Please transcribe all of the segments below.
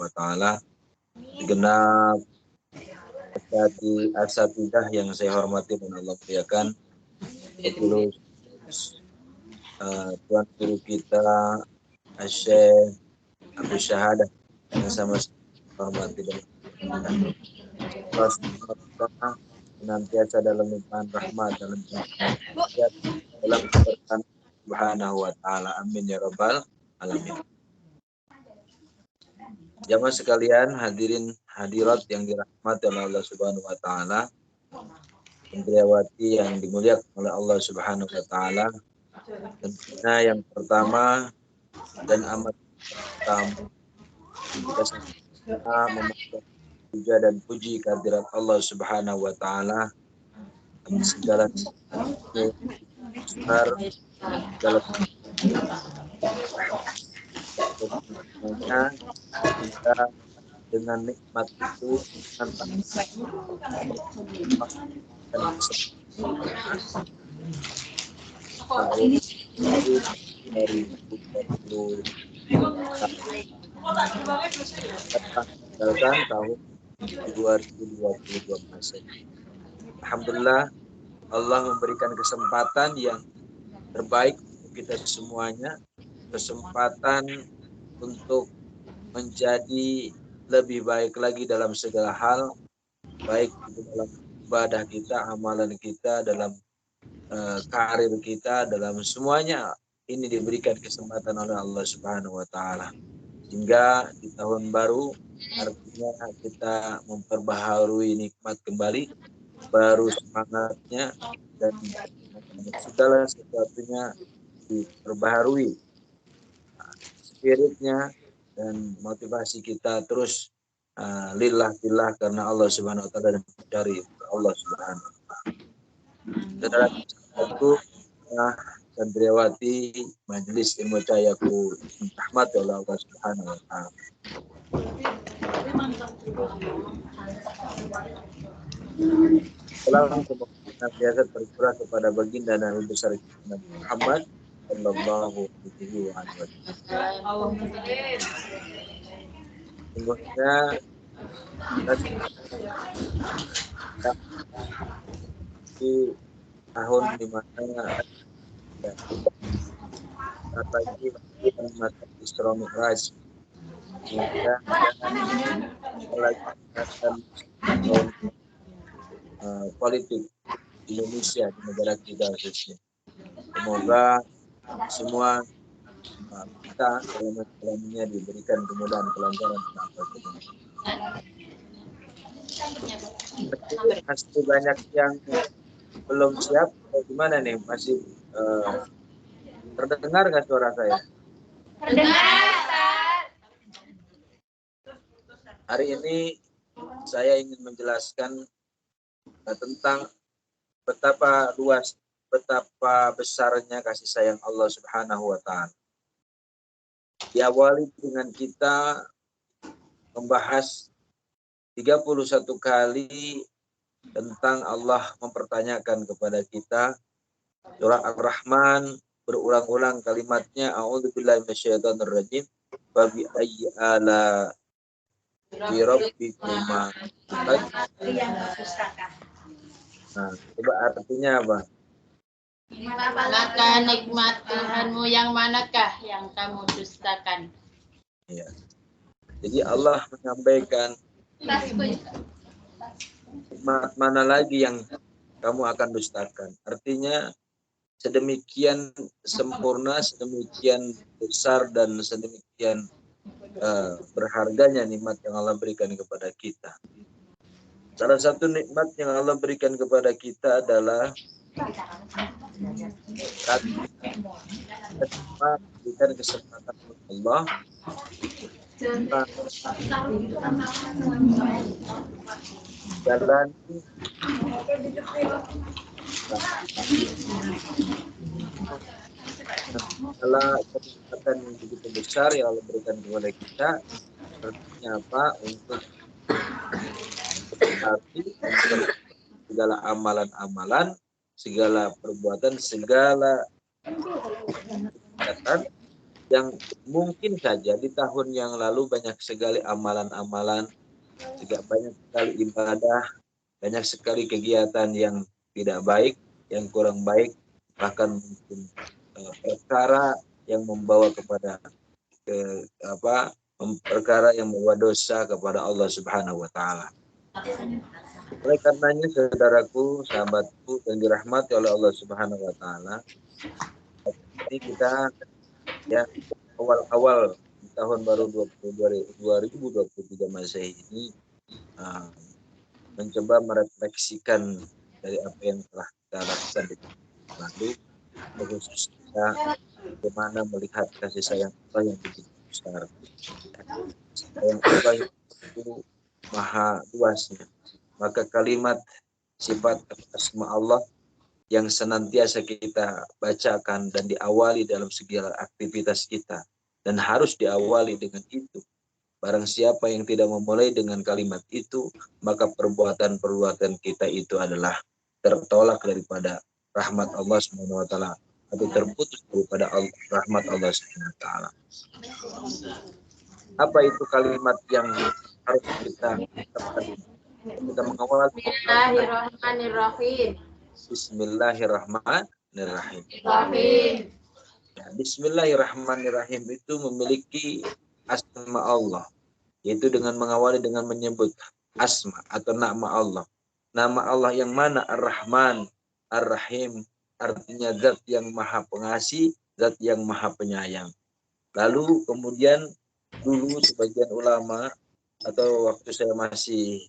wa taala. Segenap asatidah yang saya hormati dan Allah muliakan, Fadilus Tuan Guru kita Syekh Abu Syahadah yang sama-sama hormati dan Allah Subhanahu wa taala senantiasa dalam limpahan rahmat dalam keberkahan Subhanahu wa taala. Amin ya rabbal alamin. Jamaah sekalian, hadirin hadirat yang dirahmati oleh Allah Subhanahu wa taala, santriwati yang dimuliakan oleh Allah Subhanahu wa taala. Tentunya yang pertama dan amat pertama, kita memohon puja dan puji kehadirat Allah Subhanahu wa taala atas segala besar, segala semuanya. Kita dengan nikmat itu tanpa dan tahun 2020 tinggalkan tahun 2022 Masehi. Alhamdulillah, Allah memberikan kesempatan yang terbaik untuk kita semuanya, kesempatan untuk menjadi lebih baik lagi dalam segala hal, baik itu dalam ibadah kita, amalan kita, dalam karir kita, dalam semuanya. Ini diberikan kesempatan oleh Allah Subhanahu wa taala. Sehingga di tahun baru artinya kita memperbaharui nikmat kembali, baru semangatnya dan segala sesuatunya diperbaharui, spiritnya dan motivasi kita terus lillah karena Allah Subhanahu wa taala dan mencari Allah Subhanahu wa taala. Saudara satu santriwati Majelis Ilmu Cahayaku rahmat oleh Allah Subhanahu wa taala. Salam semoga biasa tercurah kepada baginda Nabi besar Nabi Muhammad sallallahu alaihi wasallam. Semoga di tahun di mana lagi masa Isra Mi'raj, sehingga melanjutkan politik Indonesia di negara kita khususnya. Semoga semua kita dalamnya diberikan kemudahan kelancaran. Masih banyak yang belum siap. Gimana nih? Masih terdengar nggak suara saya? Hari ini saya ingin menjelaskan tentang betapa luas, betapa besarnya kasih sayang Allah Subhanahu wa taala. Diawali dengan kita membahas 31 kali tentang Allah mempertanyakan kepada kita. Surah Ar-Rahman berulang-ulang kalimatnya, a'udzubillahi minasyaitonir rajim, wa bi ayyi ala rabbikuma. Nah, coba artinya apa? Maka nikmat Tuhanmu yang manakah yang kamu dustakan? Ya. Jadi Allah menyampaikan nikmat mana lagi yang kamu akan dustakan. Artinya sedemikian sempurna, sedemikian besar dan sedemikian berharganya nikmat yang Allah berikan kepada kita. Salah satu nikmat yang Allah berikan kepada kita adalah berikan kesempatan Allah jalan adalah kesempatan yang begitu besar yang Allah berikan kepada kita. Artinya apa? Untuk segala amalan-amalan, segala perbuatan, segala kegiatan yang mungkin saja di tahun yang lalu banyak sekali amalan-amalan, juga banyak sekali ibadah, banyak sekali kegiatan yang tidak baik, yang kurang baik, bahkan mungkin perkara yang membawa kepada perkara yang membawa dosa kepada Allah Subhanahu wa taala. Oleh karenanya saudaraku, sahabatku yang dirahmati oleh Allah Subhanahu wa taala, ini kita ya awal-awal di tahun baru 2023 Masehi ini mencoba merefleksikan dari apa yang telah kita lakukan di tahun lalu, khusus kita bagaimana melihat kasih sayang Allah yang begitu besar. Kasih sayang Allah yang itu maha luasnya. Maka kalimat sifat asma Allah yang senantiasa kita bacakan dan diawali dalam segala aktivitas kita, dan harus diawali dengan itu. Barang siapa yang tidak memulai dengan kalimat itu, maka perbuatan-perbuatan kita itu adalah tertolak daripada rahmat Allah Subhanahu wa taala, atau terputus daripada rahmat Allah Subhanahu wa taala. Apa itu kalimat yang harus kita tetapkan? Kita mengawal Bismillahirrahmanirrahim. Bismillahirrahmanirrahim. Ya, Bismillahirrahmanirrahim itu memiliki asma Allah, yaitu dengan mengawali dengan menyebut asma atau nama Allah. Nama Allah yang mana? Ar-Rahman, Ar-Rahim, artinya zat yang maha pengasih, zat yang maha penyayang. Lalu kemudian dulu sebagian ulama, atau waktu saya masih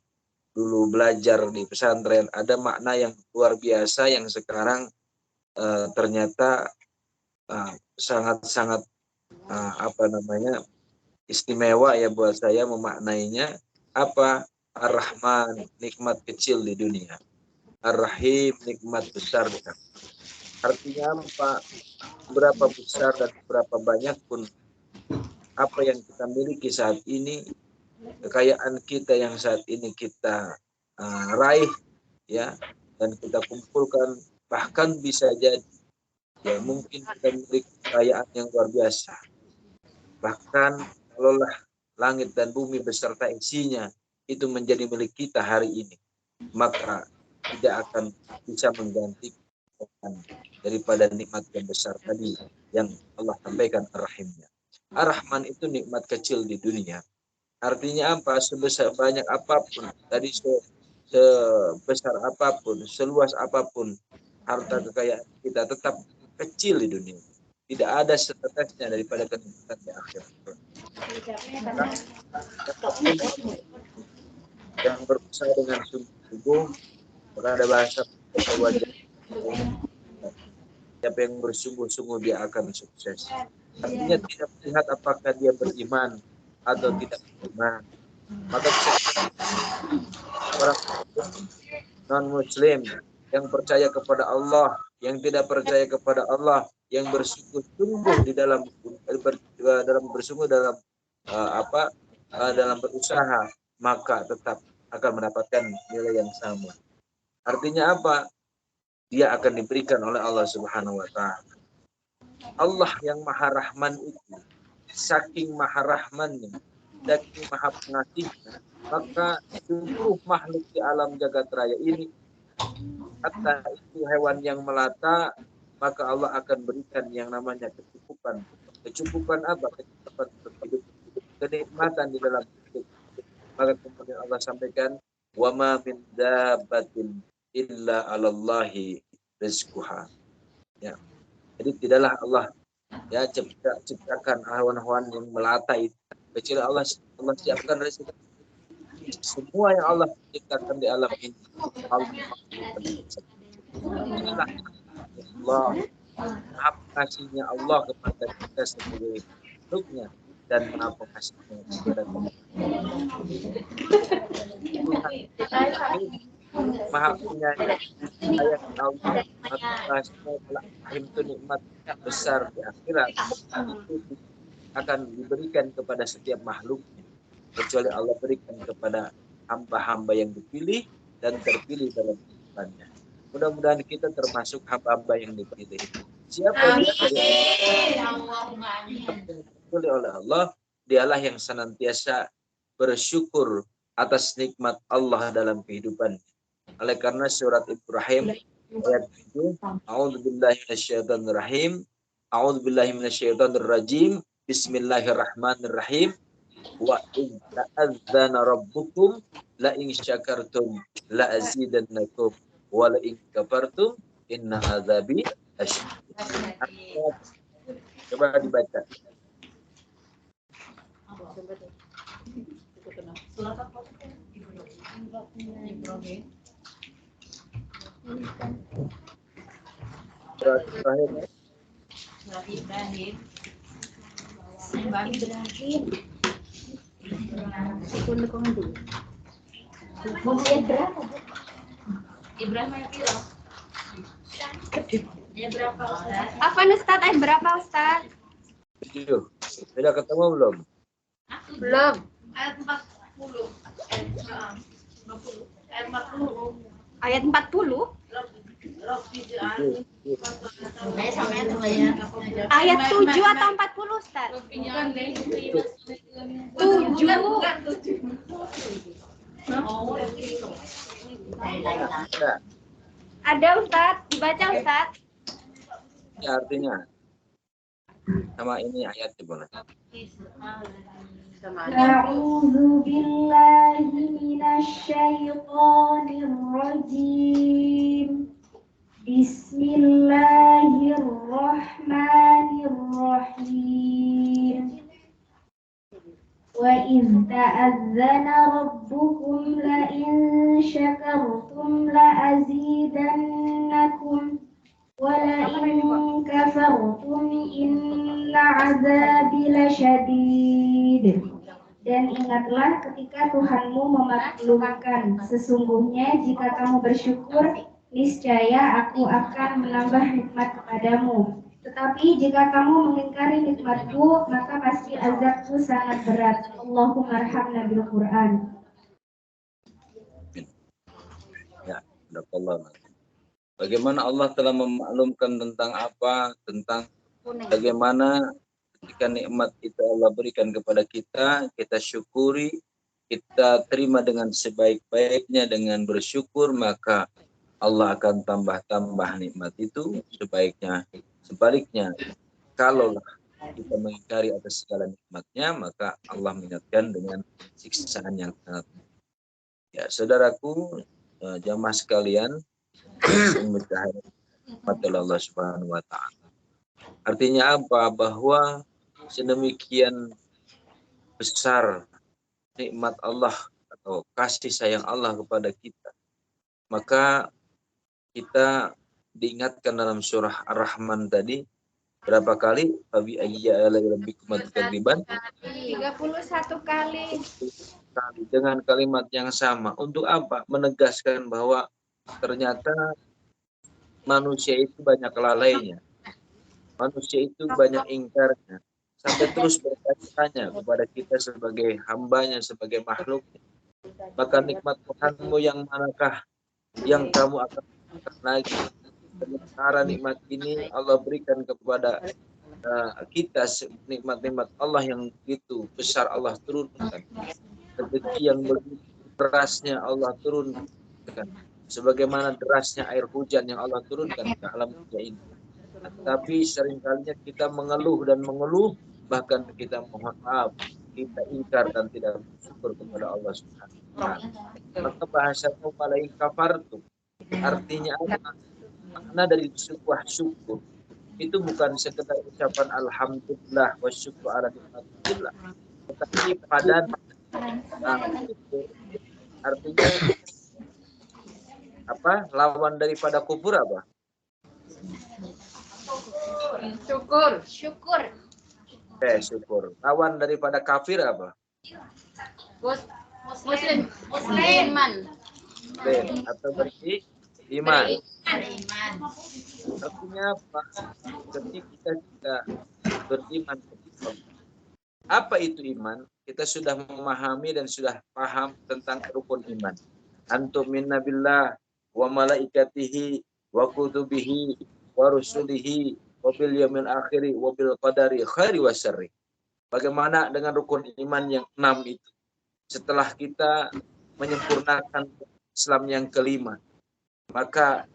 dulu belajar di pesantren, ada makna yang luar biasa yang sekarang ternyata sangat-sangat istimewa ya buat saya memaknainya. Apa? Ar-Rahman, nikmat kecil di dunia. Ar-Rahim, nikmat besar. Artinya apa? Berapa besar dan berapa banyak pun apa yang kita miliki saat ini, kekayaan kita yang saat ini kita raih ya, dan kita kumpulkan, bahkan bisa jadi ya mungkin kita memiliki kekayaan yang luar biasa. Bahkan kalaulah langit dan bumi beserta isinya itu menjadi milik kita hari ini, maka tidak akan bisa menggantikan daripada nikmat yang besar tadi yang Allah sampaikan Ar-Rahimnya. Ar-Rahman itu nikmat kecil di dunia. Artinya apa? Sebesar banyak apapun, tadi sebesar apapun, seluas apapun harta kekayaan kita, tetap kecil di dunia. Tidak ada setetesnya daripada kenikmatan di akhirat. Yang berusaha dengan sungguh-sungguh, maka ada bahasa wajah. Siapa yang bersungguh-sungguh dia akan sukses. Artinya tidak melihat apakah dia beriman atau tidak beriman. Maka orang non-Muslim yang percaya kepada Allah, yang tidak percaya kepada Allah, yang bersungguh-sungguh di dalam bersungguh dalam dalam berusaha, maka tetap akan mendapatkan nilai yang sama. Artinya apa? Dia akan diberikan oleh Allah Subhanahu wa taala. Allah yang Maha Rahman itu, saking Maha Rahmannya, saking Maha Pengasihnya, maka seluruh makhluk di alam jagat raya ini, hatta itu hewan yang melata, maka Allah akan berikan yang namanya kecukupan. Kecukupan apa? Kecukupan hidup, kenikmatan di dalam hidup. Maka kemudian Allah sampaikan, wa ma min dabbatin illa 'alallahi rizquha. Ya. Jadi tidaklah Allah ya ciptakan hewan-hewan yang melata itu, kecuali Allah siapkan rezeki. Semua yang Allah ciptakan di alam ini, Allah maha kasihnya Allah kepada kita sebagai makhluknya, dan maha kasihnya kepada kita. Maha penyayang Allah, maka kasihnya rahim itu nikmat besar di akhirat, itu akan diberikan kepada setiap makhluknya, kecuali Allah berikan kepada hamba-hamba yang dipilih dan terpilih dalam kehidupannya. Mudah-mudahan kita termasuk hamba-hamba yang dipilih. Siapa yang Amin. Allahumma amin. dipilih oleh Allah, dialah yang senantiasa bersyukur atas nikmat Allah dalam kehidupan. Oleh karena surat Ibrahim ayat 7, A'udzubillahi minasyaitonirrahim, A'udzubillahi minasyaitonirrajim, Bismillahirrahmanirrahim. Wa in ta'adzana rabbukum la in syakartum la azidannakum wa la in kafartum inna adzabi lasyadid. Coba dibaca. Surat Ibrahim. Apa Ustaz? Ayat berapa Ustaz? 7. Sudah ketemu belum? Belum. Ayat 40. Ayat 40. Ayat 7 atau 40 Ustaz? 7. Ya, Ada Ustaz, dibaca Ustaz. ini artinya. Sama ini ayat boleh. A'udzu billahi minasyaitonir rajim. Bismillahirrahmanirrahim. Wa idz ta'adzana rabbukum la in syakartum la azidannakum wa la in kafartum inna 'adzabi lasyadid. Dan ingatlah ketika Tuhanmu memaklumkan, sesungguhnya jika kamu bersyukur, niscaya aku akan menambah nikmat kepadamu. Tetapi jika kamu mengingkari nikmatku, maka pasti azabku sangat berat. Allahumma arhamna bil Quran. Ya, Allah. Bagaimana Allah telah memaklumkan tentang apa? Tentang bagaimana ketika nikmat itu Allah berikan kepada kita, kita syukuri, kita terima dengan sebaik-baiknya dengan bersyukur, maka Allah akan tambah-tambah nikmat itu sebaliknya. Kalau kita mengingkari atas segala nikmatnya, maka Allah mengingatkan dengan siksaan yang sangat. Ya, saudaraku, jamaah sekalian, Allah Subhanahu wa Ta'ala. Artinya apa? Bahwa sedemikian besar nikmat Allah atau kasih sayang Allah kepada kita, maka kita diingatkan dalam surah Ar-Rahman tadi berapa kali? Abi ayya ala rabbikum tukadziban? 31 kali. Dengan kalimat yang sama. Untuk apa? Menegaskan bahwa ternyata manusia itu banyak lalainya. Manusia itu banyak ingkarnya. Sampai terus bertanya kepada kita sebagai hambanya, sebagai makhluk. Maka nikmat Tuhanmu yang manakah yang kamu akan lagi? Sementara nikmat ini Allah berikan kepada kita, nikmat-nikmat Allah yang begitu besar Allah turunkan. Rezeki yang begitu derasnya Allah turunkan. Sebagaimana derasnya air hujan yang Allah turunkan ke alam dunia ini. Tapi seringkalinya kita mengeluh, bahkan kita mohon maaf, kita ingkar dan tidak bersyukur kepada Allah Subhanahu wa Ta'ala. Maka bahasanya malaik kafartu, artinya apa? Makna dari sebuah syukur itu bukan sekedar ucapan alhamdulillah wa syukur ala nikmatillah, tetapi pada artinya apa? Lawan daripada kufur apa? Syukur. Syukur. Lawan daripada kafir apa? Muslim. Iman. Atau berarti iman. Iman. Artinya apa? Ketika kita beriman kepada Allah. Apa itu iman? Kita sudah memahami dan sudah paham tentang rukun iman. Antum minna billah wa malaikatihi wa kutubihi wa rusulihi wabil yaumil akhiri, wabil qadari khairi wa syarri. Bagaimana dengan rukun iman yang 6 itu? Setelah kita menyempurnakan Islam yang kelima, maka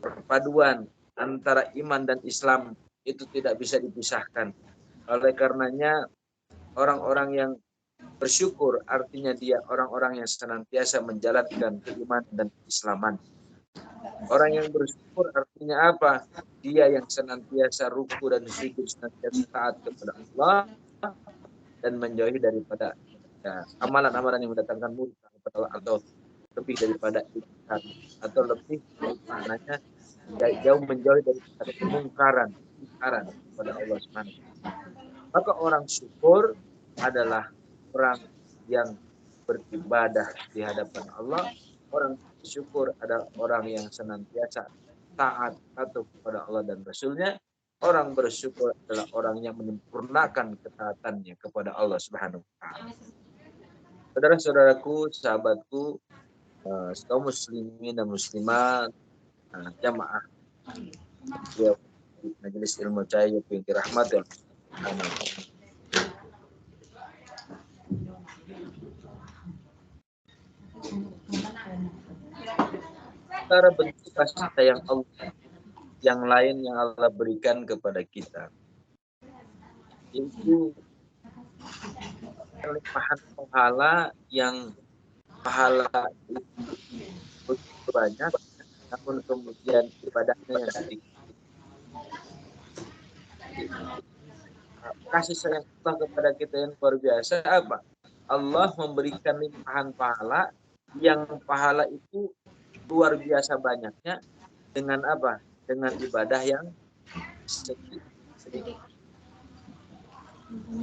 perpaduan antara iman dan Islam itu tidak bisa dipisahkan. Oleh karenanya orang-orang yang bersyukur artinya dia orang-orang yang senantiasa menjalankan keimanan dan keislaman. Orang yang bersyukur artinya apa? Dia yang senantiasa ruku dan sujud, senantiasa taat kepada Allah dan menjauhi daripada amalan-amalan yang mendatangkan murka kepada Allah, atau lebih daripada ikhtiar, atau lebih maknanya jauh menjauhi daripada kemungkaran kepada Allah Subhanahu. Maka orang syukur adalah orang yang beribadah di hadapan Allah. Orang syukur adalah orang yang senantiasa taat patuh kepada Allah dan Rasulnya. Orang bersyukur adalah orang yang menyempurnakan ketaatannya kepada Allah Subhanahu wa taala. Saudara-saudaraku, sahabatku, kaum muslimin dan muslimat, jamaah ya, Majelis Ilmu Cahaya yang dirahmati Allah. Antara bentuk kasih sayang Allah yang lain yang Allah berikan kepada kita itu limpahan pahala, yang pahala itu banyak namun kemudian ibadahnya yang sedikit. Kasih sayang Allah kepada kita yang luar biasa apa? Allah memberikan limpahan pahala, yang pahala itu luar biasa banyaknya dengan apa? Dengan ibadah yang sedikit.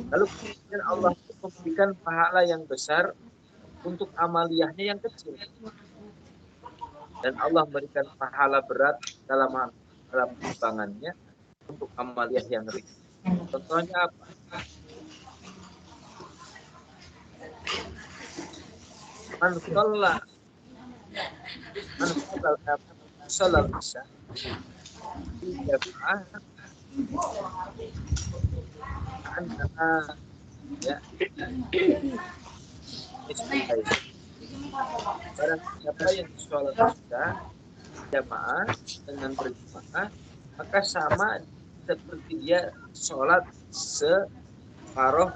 Lalu kemudian Allah memberikan pahala yang besar untuk amaliyahnya yang kecil. Dan Allah memberikan pahala berat dalam timbangannya untuk amaliyah yang ringan. Contohnya apa? Man sholat isya ya, barang siapa yang sholat isya jamaah dengan berjamaah, maka sama seperti dia sholat separuh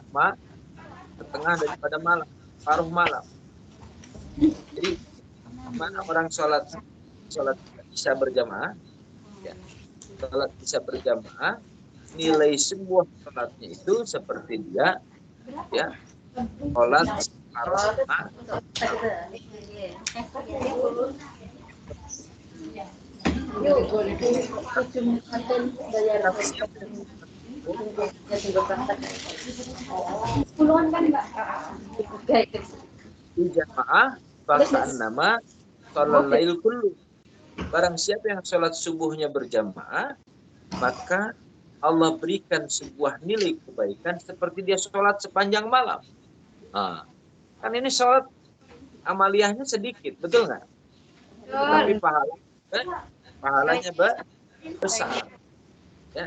setengah daripada malam, paruh malam. Jadi mana orang sholat isya berjamaah, ya, sholat isya berjamaah, nilai semua sholatnya itu seperti dia, ya, sholat separuh jamaah bahkan nama sholat lail kullu. Barang siapa yang sholat subuhnya berjamaah, maka Allah berikan sebuah nilai kebaikan seperti dia sholat sepanjang malam. Kan ini sholat amaliyahnya sedikit, betul nggak? Tapi pahalanya besar. Ya.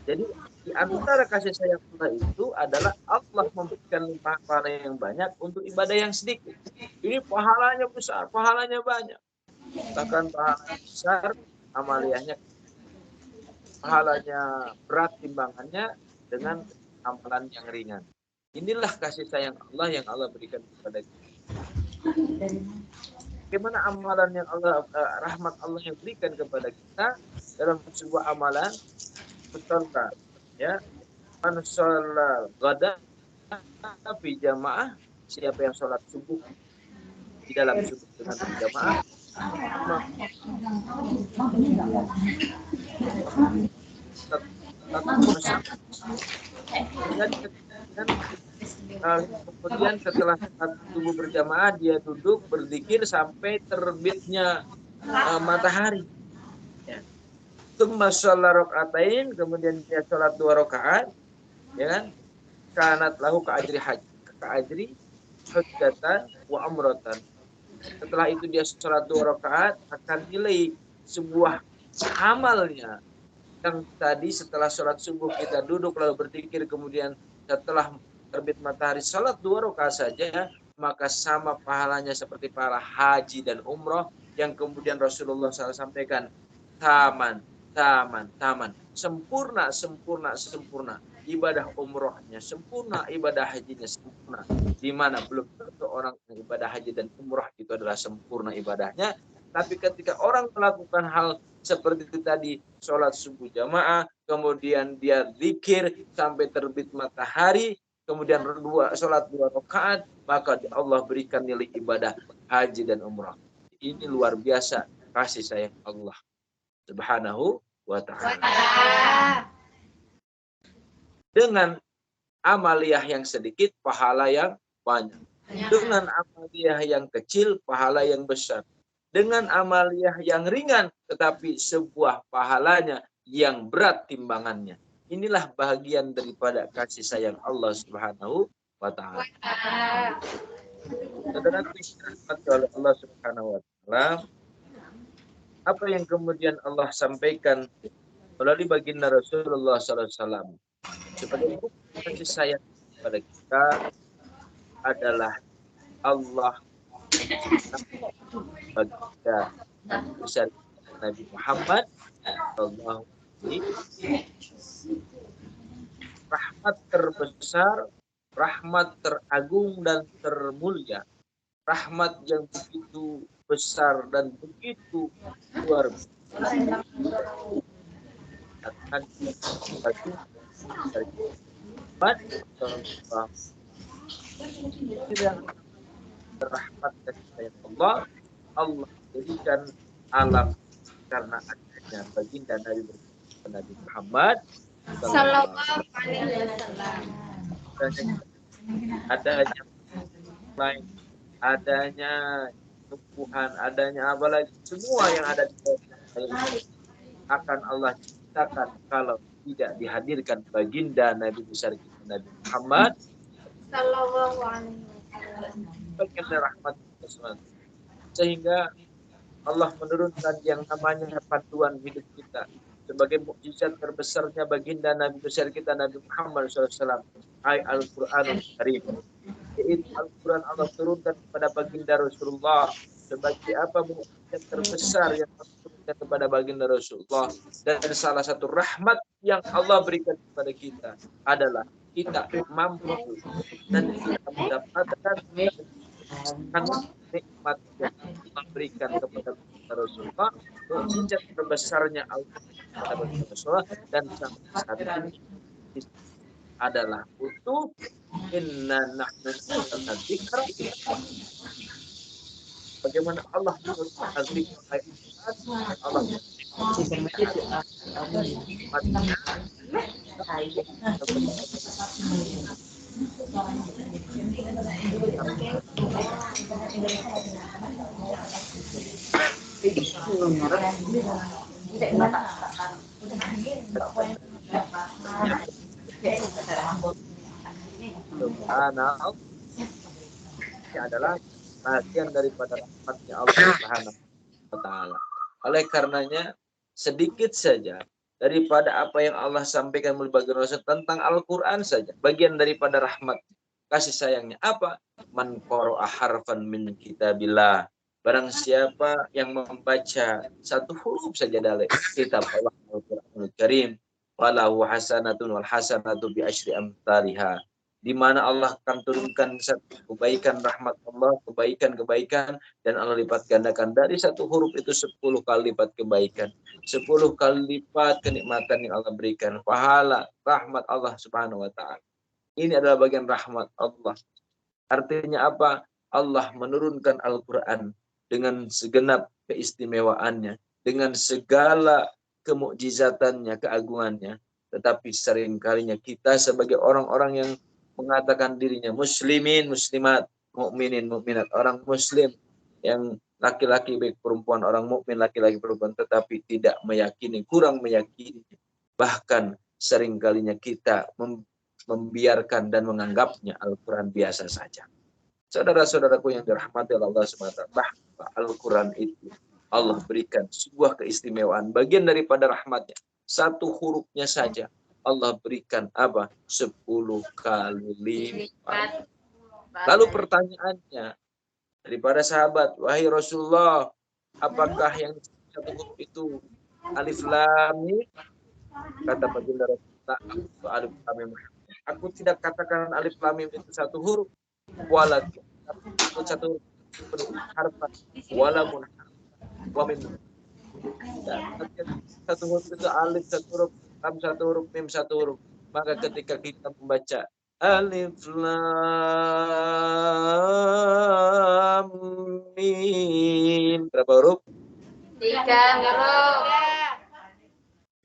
Jadi di antara kasih sayang Allah itu adalah Allah memberikan limpahan pahala yang banyak untuk ibadah yang sedikit. Ini pahalanya besar, pahalanya banyak. Bahkan pahalanya besar, amaliyahnya pahalanya berat timbangannya dengan amalan yang ringan. Inilah kasih sayang Allah yang Allah berikan kepada kita. Bagaimana amalan yang Allah, rahmat Allah yang berikan kepada kita dalam sebuah amalan? Contoh, ya, man sholat ghada fi jamaah, siapa yang sholat subuh di dalam subuh dengan berjamaah, kemudian setelah subuh berjamaah dia duduk berzikir sampai terbitnya matahari. Tsumma shalla rakaatain, kemudian dia sholat 2 rakaat, ya kan? Kanat lahu ka'ajri hujjatan wa umratan. Setelah itu dia sholat 2 rakaat, akan nilai sebuah amalnya yang tadi setelah sholat subuh kita duduk lalu berzikir, kemudian setelah terbit matahari sholat 2 rakaat saja, maka sama pahalanya seperti pahala haji dan umroh yang kemudian Rasulullah SAW sampaikan, taman, sempurna, ibadah umrohnya sempurna, ibadah hajinya sempurna. Di mana belum tentu orang yang ibadah haji dan umroh itu adalah sempurna ibadahnya, tapi ketika orang melakukan hal seperti itu tadi, sholat subuh jamaah, kemudian dia zikir sampai terbit matahari, kemudian sholat 2 rakaat, maka Allah berikan nilai ibadah haji dan umrah. Ini luar biasa kasih sayang Allah Subhanahu wa ta'ala. Dengan amaliyah yang sedikit, pahala yang banyak. Dengan amaliyah yang kecil, pahala yang besar. Dengan amaliyah yang ringan, tetapi sebuah pahalanya yang berat timbangannya. Inilah bagian daripada kasih sayang Allah Subhanahu wa ta'ala. Saudaraku oleh Allah Subhanahu wa ta'ala, apa yang kemudian Allah sampaikan melalui baginda Rasulullah SAW sebagai bukti kasih sayang kepada kita adalah Allah baginda besar Nabi Muhammad sallallahu alaihi wasallam. Rahmat terbesar, rahmat teragung dan termulia, rahmat yang begitu besar dan begitu luar biasa. Rahmat kasih sayang Allah jadikan alam karena adanya baginda Nabi Muhammad Sallallahu alaihi wasallam. Adanya lain, adanya tumbuhan, adanya apalagi semua yang ada di bawah akan Allah ciptakan kalau tidak dihadirkan baginda Nabi besar kita Nabi Muhammad Sallallahu alaihi wasallam. bagian rahmat Allah. Sehingga Allah menurunkan yang namanya panduan hidup kita sebagai mukjizat terbesarnya baginda Nabi besar kita Nabi Muhammad SAW, Al-Quranul Karim. Yaitu Al-Quran Allah turunkan kepada baginda Rasulullah sebagai apa mukjizat terbesar yang turunkan kepada baginda Rasulullah. Dan salah satu rahmat yang Allah berikan kepada kita adalah kita mampu dan kita mendapatkan nikmat yang Allah berikan kepada Rasulullah, mukjizat terbesarnya Rasulullah, dan sampai saat ini adalah utuh inna nahnu nazzalna dzikra. Bagaimana Allah menurunkan zikr Allah ini adalah bagian daripada rahmatnya Allah Subhanahu wa ta'ala. Oleh karenanya sedikit saja daripada apa yang Allah sampaikan melalui baginda Rasul tentang Al-Quran saja, bagian daripada rahmat kasih sayangnya apa? Man qara'a harfan min kitabillah, barang siapa yang membaca satu huruf saja dari kitab Allah Al-Quranul Karim, walahu hasanatun wal hasanatu bi asyri amsalihha, di mana Allah akan turunkan satu kebaikan rahmat Allah, kebaikan-kebaikan, dan Allah lipat gandakan dari satu huruf itu 10 kali lipat kebaikan, 10 kali lipat kenikmatan yang Allah berikan, pahala, rahmat Allah Subhanahu wa ta'ala. Ini adalah bagian rahmat Allah. Artinya apa? Allah menurunkan Al-Quran dengan segenap keistimewaannya, dengan segala kemukjizatannya, keagungannya. Tetapi seringkalinya kita sebagai orang-orang yang mengatakan dirinya muslimin, muslimat, mukminin, mukminat, orang muslim yang laki-laki baik perempuan, orang mukmin laki-laki perempuan, tetapi tidak meyakini, kurang meyakini. Bahkan seringkalinya kita membiarkan dan menganggapnya Al-Quran biasa saja. Saudara-saudaraku yang dirahmati Allah SWT, bahwa Al-Quran itu Allah berikan sebuah keistimewaan, bagian daripada rahmatnya. satu hurufnya saja Allah berikan apa? 10 kali lipat. Lalu pertanyaannya daripada sahabat, wahai Rasulullah, apakah yang satu huruf itu alif lam mim? Kata baginda Rasulullah, alif lam mim. Aku tidak katakan alif lam mim itu satu huruf, walakin satu huruf harfan, walamun wa mim. Satu huruf itu alif satu huruf, lam satu huruf, mim satu huruf. Maka ketika kita membaca alif lam mim, berapa huruf? 3 huruf.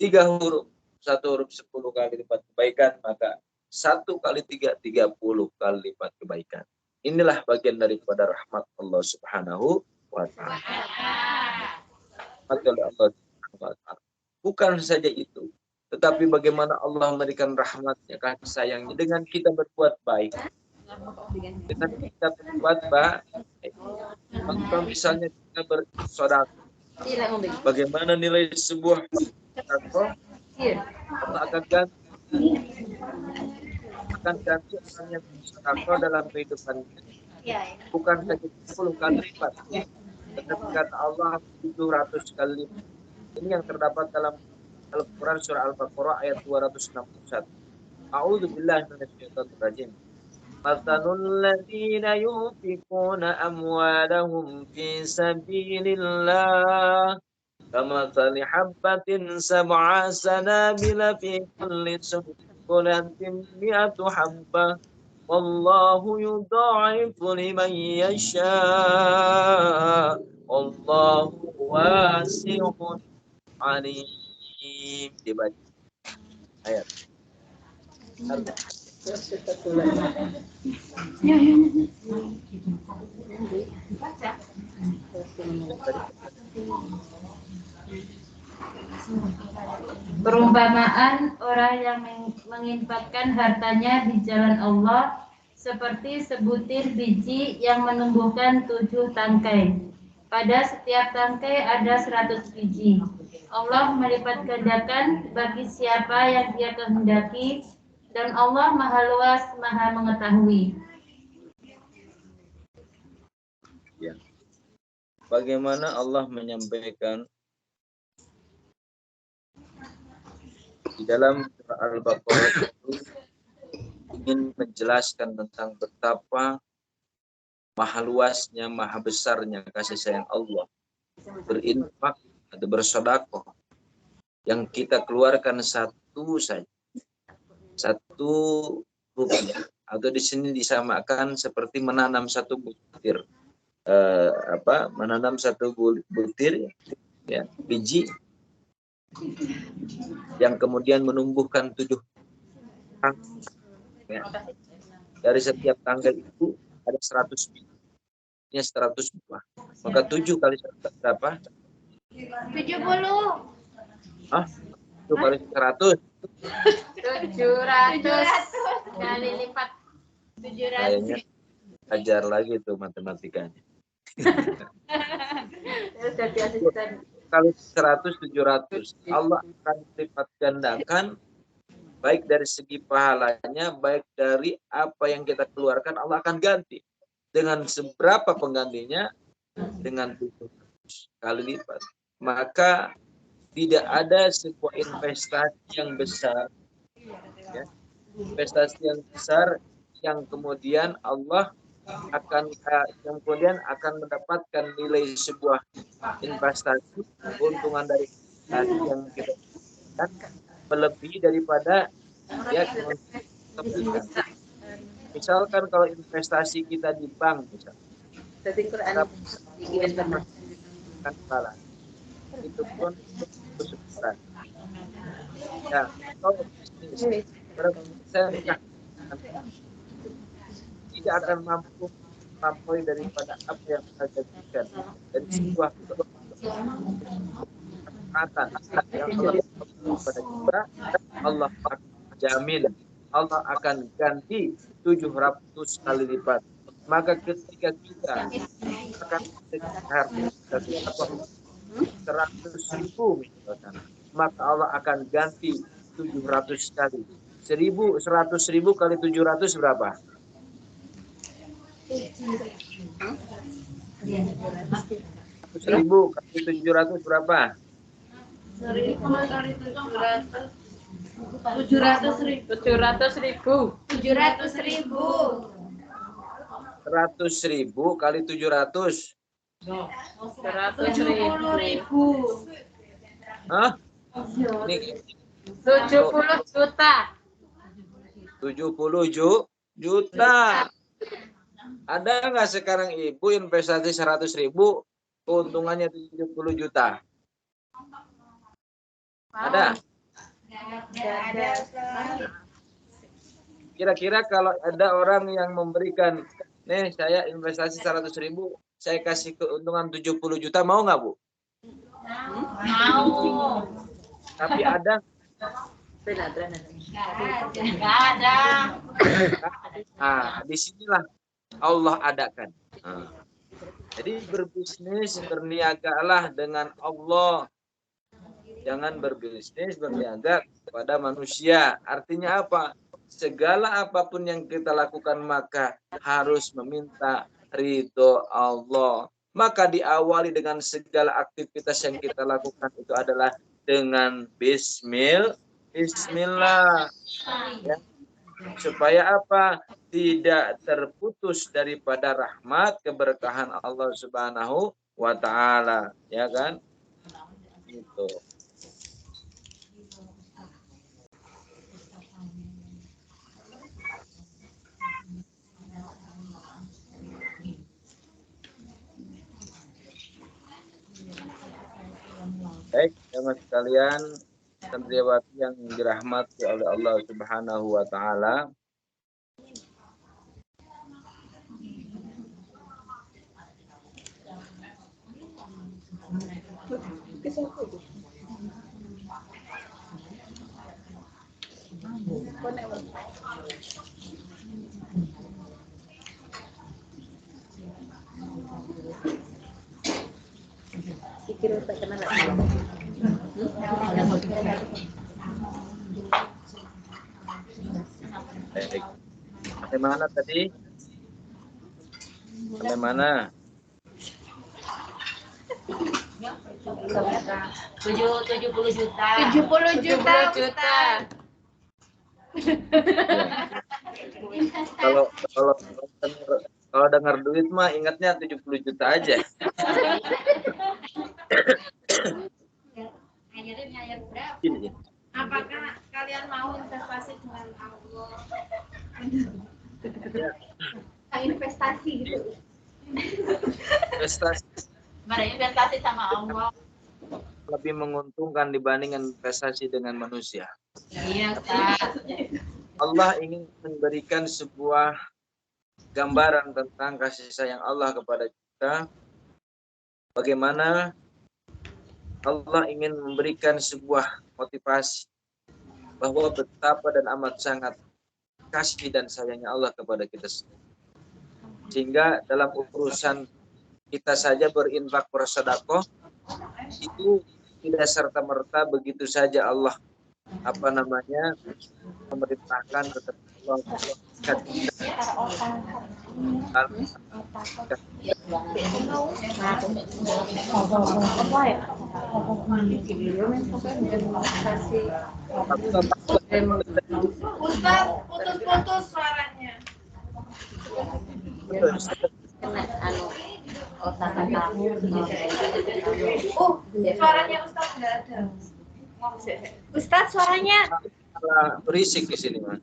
3 huruf. Satu huruf 10 kali lipat kebaikan, maka 1 kali 3 30 kali lipat kebaikan. Inilah bagian daripada rahmat Allah Subhanahu wa Ta'ala. Bukan saja itu, tetapi bagaimana Allah memberikan rahmatnya, kasih sayangnya dengan kita berbuat baik. Dengan kita berbuat baik. Misalnya kita bersedekah. Bagaimana nilai sebuah sedekah? Allah akan ganti orang yang bersedekah dalam kehidupannya. Bukan saja 10 kali lipat, tetapi kata Allah 700 kali lipat. Ini yang terdapat dalam Al-Quran surah Al-Baqarah ayat 261. A'udzubillahi minasyaitonir rajim. Mathalul ladzina yunfiquna amwalahum fi sabilillah kamathali habbatin sab'a sanabila fi kulli sunbulatin mi'atu habbah wallahu yudha'ifu liman yasha' wallahu wasi'un alim. Dibaca ayat. Perumpamaan orang yang menginfakkan hartanya di jalan Allah seperti sebutir biji yang menumbuhkan 7 tangkai. Pada setiap tangkai ada 100 biji. Allah melipat gandakan bagi siapa yang Dia kehendaki, dan Allah Maha Luas, Maha Mengetahui. Ya. Bagaimana Allah menyampaikan di dalam surah Al-Baqarah itu ingin menjelaskan tentang betapa maha luasnya, maha besarnya kasih sayang Allah berinfak atau bersedekah yang kita keluarkan satu saja, 1 rupiah, atau di sini disamakan seperti menanam 1 butir menanam 1 butir ya, biji yang kemudian menumbuhkan 7 tangkai. Ya. Dari setiap tangkai itu ada 100 biji. Ini 100 buah. Maka 7 kali 100 berapa? 70. 7 kali 100. 700 kali lipat. 700. Kayaknya ajar lagi tuh matematikanya. Kali 100 700. Allah akan lipat gandakan baik dari segi pahalanya, baik dari apa yang kita keluarkan, Allah akan ganti. Dengan seberapa penggantinya? Dengan 700 kali lipat. Maka tidak ada sebuah investasi yang besar, ya, investasi yang besar yang kemudian Allah akan mendapatkan nilai sebuah investasi, keuntungan dari yang kita lakukan melebihi daripada ya kita. Misalkan kalau investasi kita di bank, misalkan, salah, itu pun besar. Ya, kalau bisnis saya tidak akan mampu melampaui daripada apa yang saya jadikan dari sebuah kesempatan yang Allah berikan kepada kita. Allah akan jamin, Allah akan ganti 700 kali lipat. Maka ketika kita akan harga 100.000 misalkan, maka Allah akan ganti 700 kali. 100.000 kali 700 berapa? 100.000 kali 700 berapa? 1.000 kali 700. 700.000. 700.000. 700.000. 100.000 kali 700. 70.000. Hah? Ini 70 juta. 70 juta. Ada nggak sekarang ibu investasi 100.000, keuntungannya 70 juta? Ada? Kira-kira kalau ada orang yang memberikan, nih saya investasi 100.000, saya kasih keuntungan 70 juta, mau nggak Bu? Mau. Tapi ada? Nggak ada. Nah, disinilah Allah adakan. Nah, jadi berbisnis, berniagalah dengan Allah. Jangan berbisnis, berniaga kepada manusia. Artinya apa? Segala apapun yang kita lakukan maka harus meminta ridho Allah. Maka diawali dengan segala aktivitas yang kita lakukan itu adalah dengan bismillah. Ya. Supaya apa? Tidak terputus daripada rahmat keberkahan Allah Subhanahu wa taala, ya kan? Gitu. Baik, teman sekalian, santriwati yang dirahmati oleh Allah Subhanahu wa taala. Baik. Sampai mana tadi? Sampai mana? 70 juta. 70 juta. Kalau dengar duit mah ingatnya 70 juta aja. Gini. Apakah kalian mau investasi dengan Allah? Investasi gitu. Investasi sama Allah. Lebih menguntungkan dibanding investasi dengan manusia. Iya, Ustaz. Allah ingin memberikan sebuah gambaran tentang kasih sayang Allah kepada kita. Bagaimana Allah ingin memberikan sebuah motivasi bahwa betapa dan amat sangat kasih dan sayangnya Allah kepada kita. Sehingga dalam urusan kita saja berinfak bersedekah itu tidak serta-merta begitu saja Allah memerintahkan Allah. Ustaz, putus-putus suaranya. Suaranya Ustaz nggak ada. Ustaz, suaranya Berisik di sini, Mas.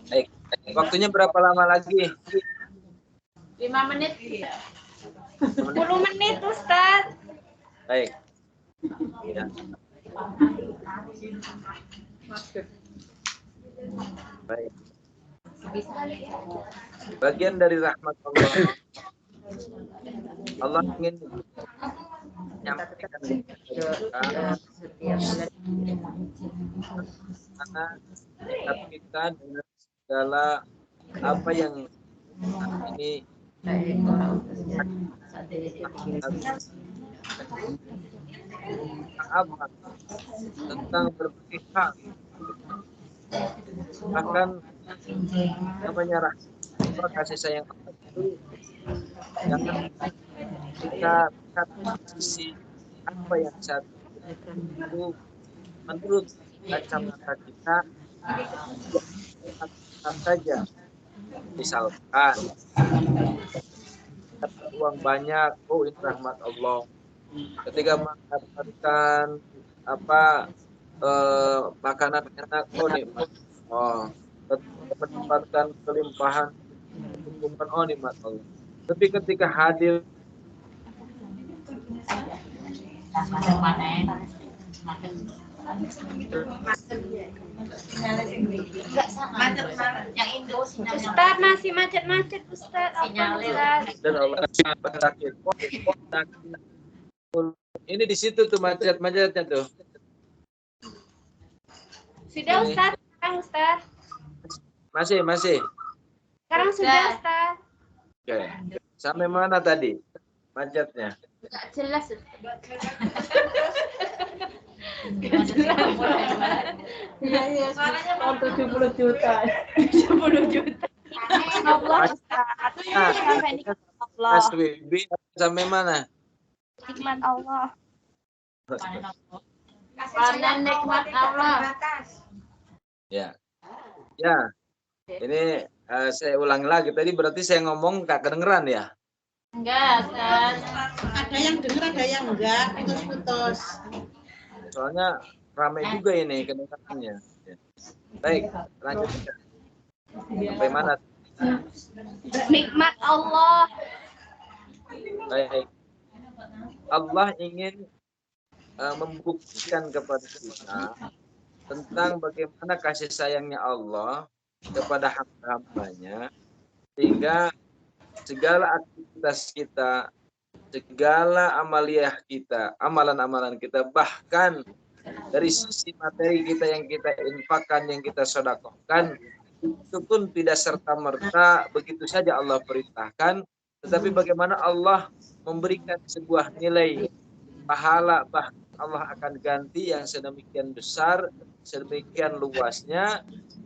Baik, waktunya berapa lama lagi? 5 menit. 10 menit, Ustaz. Baik. Ya. Baik. Bagian dari rahmat Allah. Allah ingin menyampaikan karena kita dengan segala apa yang ini apa tentang berbagai hal, bahkan namanya rahmat kasih sayang Allah itu jangan kita lihat sisi apa yang saat itu menurut kacamata kita saja. Misalkan dapat uang banyak, oh ini rahmat Allah. Ketika mendapatkan makanan enak, oh nikmat. Oh, ketika mendapatkan kelimpahan kecukupan, oh nikmat Allah. Tapi ketika hadir Ustaz masih macet-macet Ustaz. dan Allah sakit, ini di situ tuh macet-macetnya tuh. Sudah Ustaz, sekarang Ustaz. Masih. Sekarang sudah Ustaz. Oke. Sampai mana tadi macetnya? Nggak jelas. Iya. Suaranya 70 juta. 70 juta. Allah Ustaz. Mas Wibi sampai mana? Nikmat Allah. Karena nikmat Allah. Ya. Ini saya ulangi lagi. Tadi berarti saya ngomong nggak kedengeran ya? Enggak, Ustaz. Ada yang dengar, ada yang enggak, putus-putus. Soalnya ramai juga ini kedengarannya. Ya. Baik, lanjut. Sampai mana? Nikmat Allah. Baik. Allah ingin membuktikan kepada kita tentang bagaimana kasih sayangnya Allah kepada hamba-hambanya, sehingga segala aktivitas kita, segala amaliyah kita, amalan-amalan kita, bahkan dari sisi materi kita yang kita infakkan, yang kita sedekahkan, itu pun tidak serta-merta begitu saja Allah perintahkan, tetapi bagaimana Allah memberikan sebuah nilai pahala, bahkan Allah akan ganti yang sedemikian besar, sedemikian luasnya,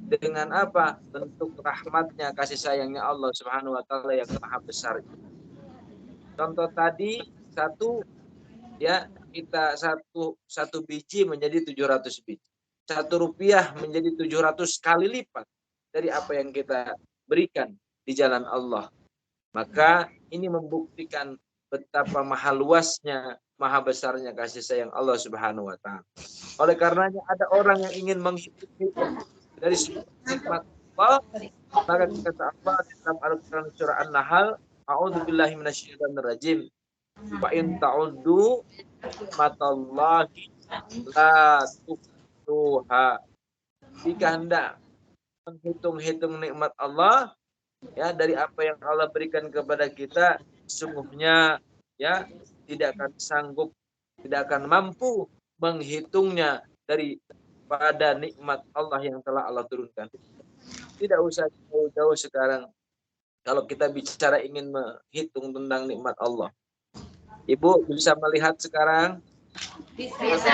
dengan apa? Bentuk rahmatnya, kasih sayangnya Allah Subhanahu wa taala yang maha besar. Contoh tadi kita satu biji menjadi 700 biji. 1 rupiah menjadi 700 kali lipat dari apa yang kita berikan di jalan Allah. Maka ini membuktikan betapa maha luasnya, maha besarnya kasih sayang Allah Subhanahu wa taala. Oleh karenanya ada orang yang ingin mengikuti dari nikmat Allah, maka kata Allah dalam Al-Quran surah An-Nahl, a'udzubillahi minasyaitonir rajim. Wa in ta'uddu nikmatallahi la tuhsuha. Jika hendak menghitung-hitung nikmat Allah, ya, dari apa yang Allah berikan kepada kita, sungguhnya ya tidak akan sanggup, tidak akan mampu menghitungnya daripada nikmat Allah yang telah Allah turunkan. Tidak usah jauh-jauh sekarang kalau kita bicara ingin menghitung tentang nikmat Allah. Ibu bisa melihat sekarang? Bisa.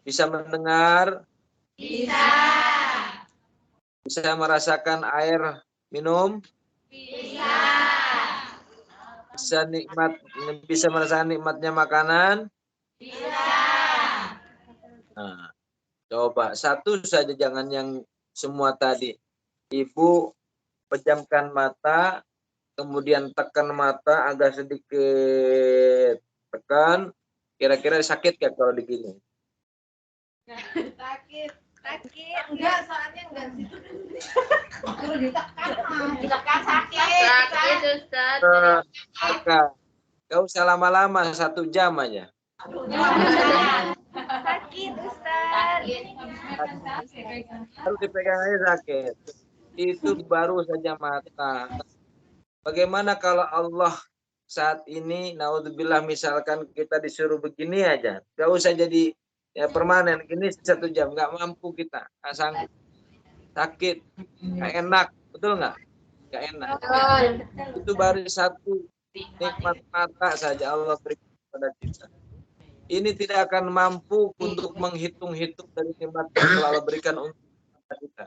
Bisa mendengar? Bisa. Bisa merasakan air minum? Bisa. Bisa merasakan nikmatnya makanan? Bisa. Nah, coba satu saja, jangan yang semua tadi. Ibu pejamkan mata, kemudian tekan mata agak sedikit tekan. Kira-kira sakit gak kalau begini? Sakit. Enggak, soalnya enggak situ. Ditekan sakit. Sakit, Ustaz. Gak usah lama-lama, 1 jam aja. Sakit, Ustaz. Harus dipegang aja sakit. Itu baru saja mata. Bagaimana kalau Allah saat ini, naudzubillah, misalkan kita disuruh begini aja, gak usah jadi ya permanen, ini 1 jam, gak mampu kita, gak sanggup, sakit, gak enak, betul nggak? nggak enak. Itu baru satu nikmat mata saja Allah berikan kepada kita. Ini tidak akan mampu untuk menghitung-hitung dari nikmat yang Allah berikan untuk kita.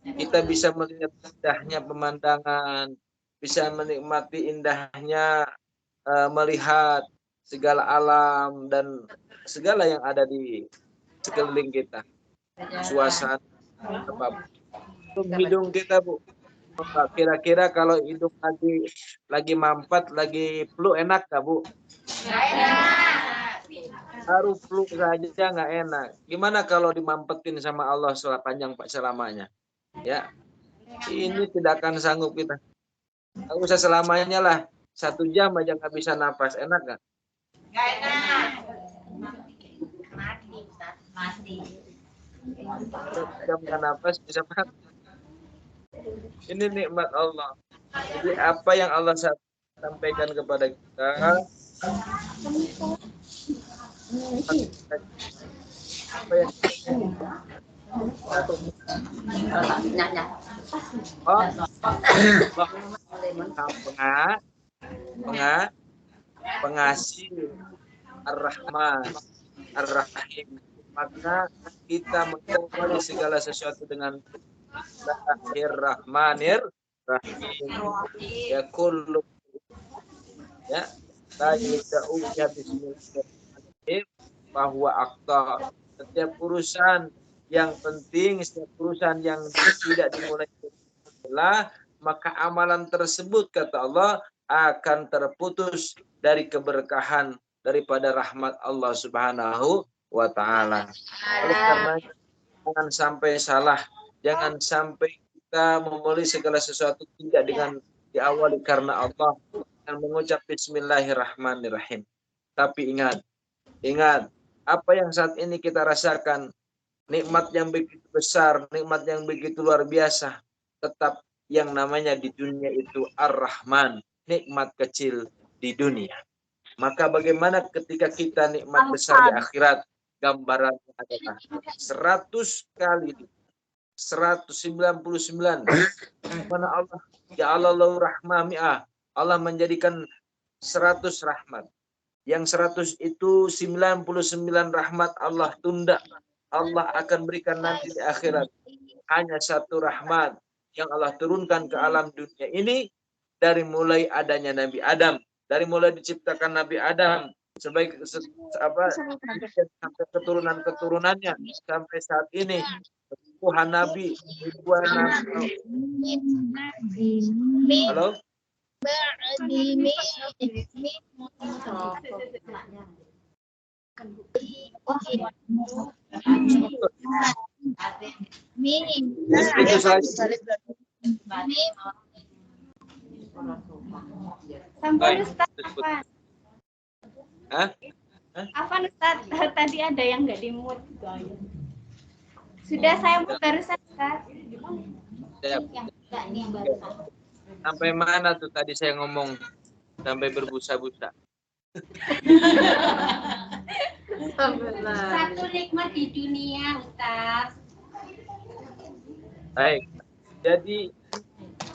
Kita bisa melihat indahnya pemandangan, bisa menikmati indahnya melihat segala alam dan segala yang ada di sekeliling kita. Suasana apapun. Hidung kita, Bu. Kira-kira kalau hidung lagi mampat, lagi flu enak nggak, Bu? Baru flu saja nggak enak. Gimana kalau dimampetin sama Allah selamanya? Ya, ini tidak akan sanggup kita. Nggak usah selamanya lah. 1 jam aja nggak bisa napas, enak nggak? Nggak enak. Mati. 1 jam nggak napas bisa mati. Ini nikmat Allah. Jadi apa yang Allah sampaikan kepada kita, apa yang pengasih Ar-Rahman Ar-Rahim, maka kita mengawali segala sesuatu dengan Bismillahirrahmanirrahim. Ya kullu ya la yad'u ya bismillahirrahmanirrahim bahwa akta. Setiap urusan yang penting, setiap urusan yang tidak dimulai bismillah, maka amalan tersebut kata Allah akan terputus dari keberkahan daripada rahmat Allah Subhanahu wa taala. Oleh karena jangan sampai salah, jangan sampai kita memulai segala sesuatu tidak dengan diawali karena Allah dan mengucap bismillahirrahmanirrahim. Tapi ingat apa yang saat ini kita rasakan, nikmat yang begitu besar, nikmat yang begitu luar biasa, tetap yang namanya di dunia itu Ar-Rahman, nikmat kecil di dunia. Maka bagaimana ketika kita nikmat besar di akhirat? Gambarannya adalah 100 kali 199. Mana Allah ja'alallahu rahmah mi'ah. Allah menjadikan 100 rahmat. Yang 100 itu 99 rahmat Allah tunda. Allah akan berikan nanti di akhirat. Hanya 1 rahmat yang Allah turunkan ke alam dunia ini dari mulai adanya Nabi Adam, dari mulai diciptakan Nabi Adam sampai keturunan-keturunannya sampai saat ini. Tuhan Nabi, halo? Itu saja. Sampun Ustaz Afan. Hah? Afan Ustaz, tadi ada yang nggak di-mute. Sudah saya mute barusan Ustaz. Sampai mana tuh tadi saya ngomong sampai berbusa-busa. Satu nikmat di dunia Ustaz. Baik. Jadi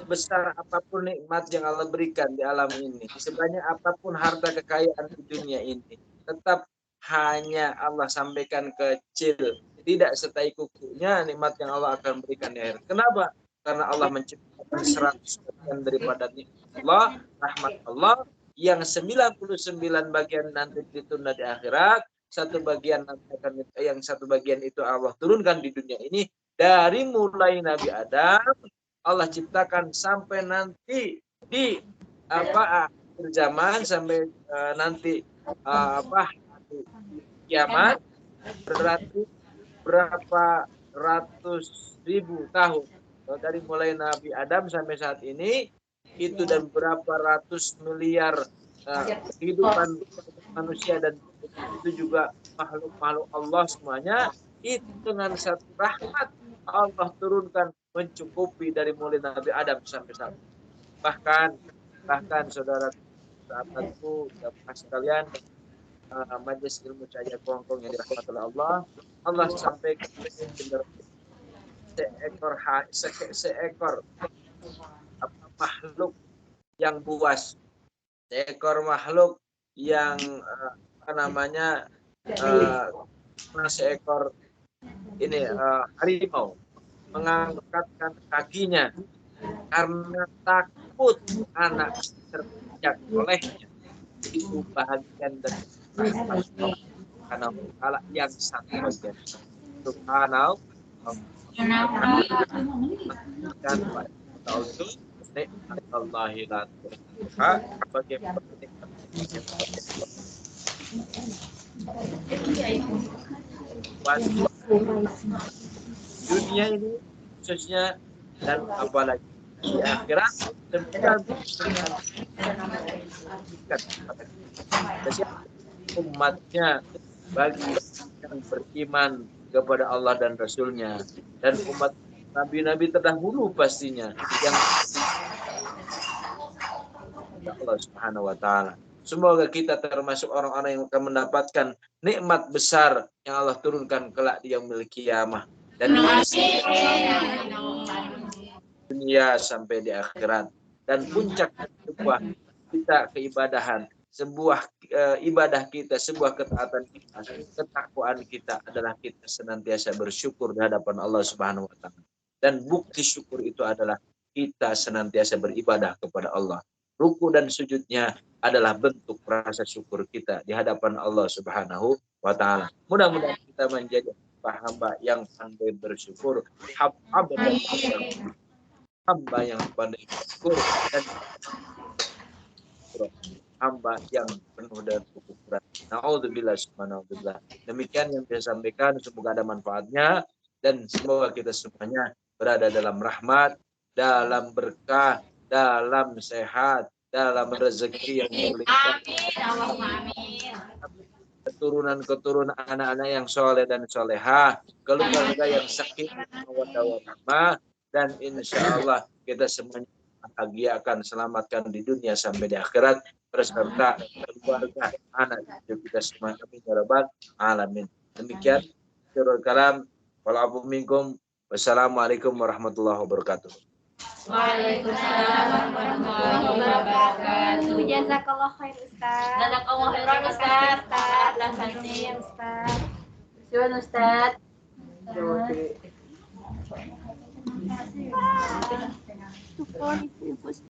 sebesar apapun nikmat yang Allah berikan di alam ini, sebanyak apapun harta kekayaan di dunia ini, tetap hanya Allah sampaikan kecil, tidak setai kukunya nikmat yang Allah akan berikan di akhirat. Kenapa? Karena Allah menciptakan 100% daripada nikmat Allah, rahmat Allah, yang 99 bagian nanti ditunda di akhirat, satu bagian nanti akan, yang satu bagian itu Allah turunkan di dunia ini. Dari mulai Nabi Adam Allah ciptakan sampai nanti di akhir zaman, sampai nanti kiamat, berarti berapa ratus ribu tahun dari mulai Nabi Adam sampai saat ini itu, dan berapa ratus miliar kehidupan manusia dan itu juga makhluk-makhluk Allah semuanya, itu dengan satu rahmat Allah turunkan mencukupi dari mulai Nabi Adam sampai saat ini. Bahkan saudara sahabatku sekalian, Majelis Ilmu Cahaya Kongkong yang dirahmati oleh Allah sampaikan seekor makhluk yang buas, seekor makhluk yang seekor ini harimau mengangkatkan kakinya karena takut anak terinjak olehnya. Itu bahagian dari Allah yang sangat biasa. Subhanallah. Dan untuk nikmat Allah bagaimana dunia ini khususnya dan apalagi di akhirat umatnya bagi yang beriman kepada Allah dan Rasulnya dan umat nabi-nabi terdahulu pastinya yang Allah Subhanahu wa taala. Semoga kita termasuk orang-orang yang akan mendapatkan nikmat besar yang Allah turunkan kelak di yaumil qiyamah dan dunia sampai di akhirat. Dan puncak sebuah kita keibadahan, sebuah ibadah kita, sebuah ketaatan kita, ketakwaan kita adalah kita senantiasa bersyukur di hadapan Allah Subhanahu wa taala. Dan bukti syukur itu adalah kita senantiasa beribadah kepada Allah. Ruku dan sujudnya adalah bentuk rasa syukur kita di hadapan Allah Subhanahu wa taala. Mudah-mudahan kita menjadi hamba yang pandai bersyukur, hamba yang pandai bersyukur dan hamba yang penuh dengan kekufuran. Na'udzubillah subhanallah. Demikian yang saya sampaikan, semoga ada manfaatnya dan semoga kita semuanya berada dalam rahmat, dalam berkah, dalam sehat, dalam rezeki yang melimpah. Keturunan-keturunan anak-anak yang soleh dan solehah, keluarga yang sakit, dan insya Allah kita semuanya bahagia akan selamatkan di dunia sampai di akhirat beserta keluarga anak kita semua. Amin ya rabbal alamin. Demikian akhirul kalam. Walafu minkum. Wassalamualaikum warahmatullahi wabarakatuh. Waalaikumsalam warahmatullahi wabarakatuh. Jazakallah khair Ustaz. Jazakallah khairan Ustaz. Dan kasih Ustaz. Syukur Ustaz. Support